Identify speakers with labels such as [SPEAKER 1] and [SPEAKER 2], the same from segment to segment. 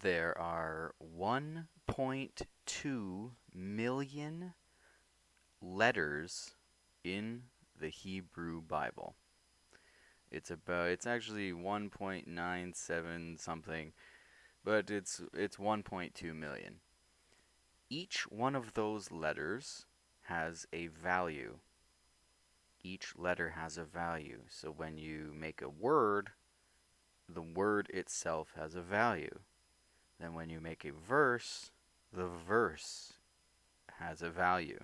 [SPEAKER 1] There are 1.2 million letters in the Hebrew Bible. It's actually 1.97 something, but it's 1.2 million. Each one of those letters has a value. Each letter has a value. So when you make a word, the word itself has a value. Then when you make a verse, the verse has a value.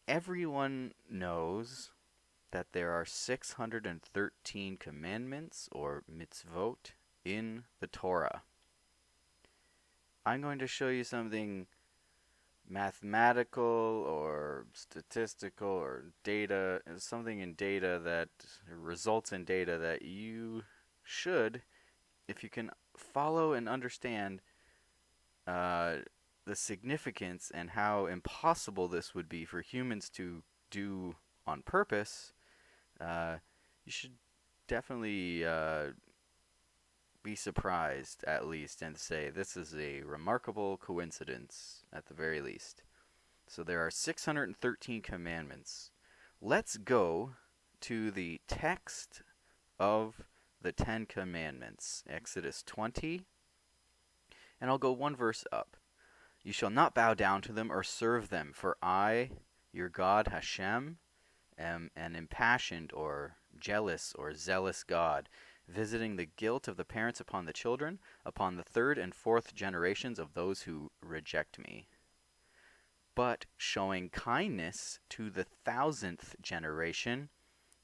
[SPEAKER 1] Everyone knows that there are 613 commandments, or mitzvot, in the Torah. I'm going to show you something mathematical or statistical or data, something in data that results in data that you should, if you can follow and understand the significance and how impossible this would be for humans to do on purpose, you should definitely be surprised, at least, and say this is a remarkable coincidence at the very least. So there are 613 commandments. Let's go to the text of the 10 Commandments, Exodus 20, and I'll go one verse up. You shall not bow down to them or serve them, for I, your God, Hashem, am an impassioned or jealous or zealous God, visiting the guilt of the parents upon the children, upon the third and fourth generations of those who reject me, but showing kindness to the 1,000th generation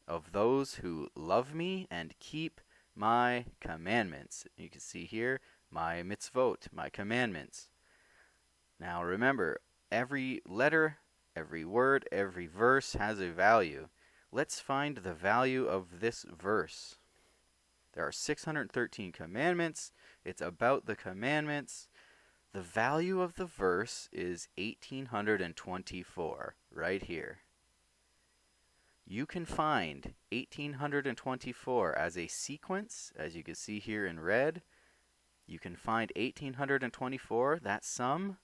[SPEAKER 1] of those who love me and keep my commandments. You can see here, my mitzvot, my commandments. Now remember, every letter, every word, every verse has a value. Let's find the value of this verse. There are 613 commandments. It's about the commandments. The value of the verse is 1824, right here. You can find 1824 as a sequence, as you can see here in red. You can find 1824, that sum,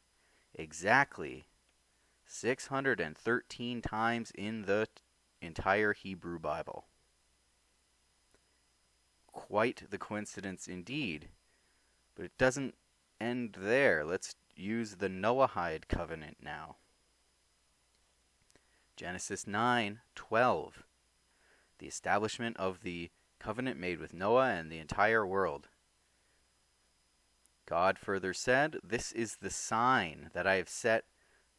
[SPEAKER 1] exactly 613 times in the entire Hebrew Bible. Quite the coincidence indeed. But it doesn't end there. Let's use the Noahide covenant now. Genesis 9:12. The establishment of the covenant made with Noah and the entire world. God further said, "This is the sign that I have set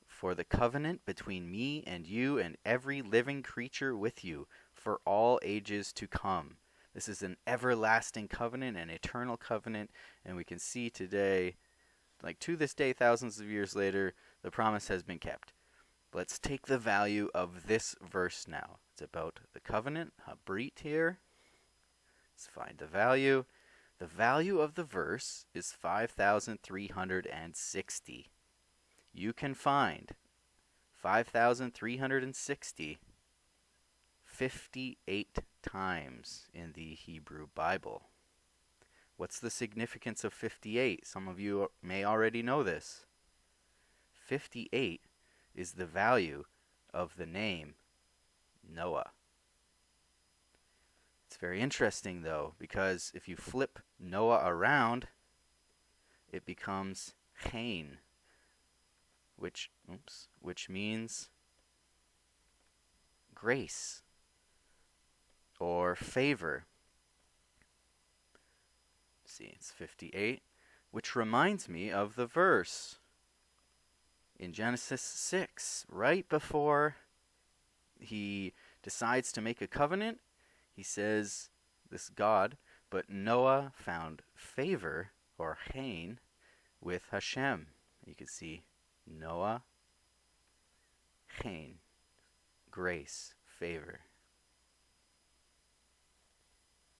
[SPEAKER 1] for the covenant between me and you and every living creature with you for all ages to come." This is an everlasting covenant, an eternal covenant, and we can see today, like to this day, thousands of years later, the promise has been kept. Let's take the value of this verse now. It's about the covenant, habrit here. Let's find the value. The value of the verse is 5,360. You can find 5,360 58 times in the Hebrew Bible. What's the significance of 58? Some of you may already know this. 58 is the value of the name Noah. It's very interesting though, because if you flip Noah around, it becomes Cain, which means grace or favor. See, it's 58, which reminds me of the verse in Genesis 6, right before he decides to make a covenant. He says, this God, but Noah found favor, or Cain, with Hashem. You can see Noah, Cain, grace, favor.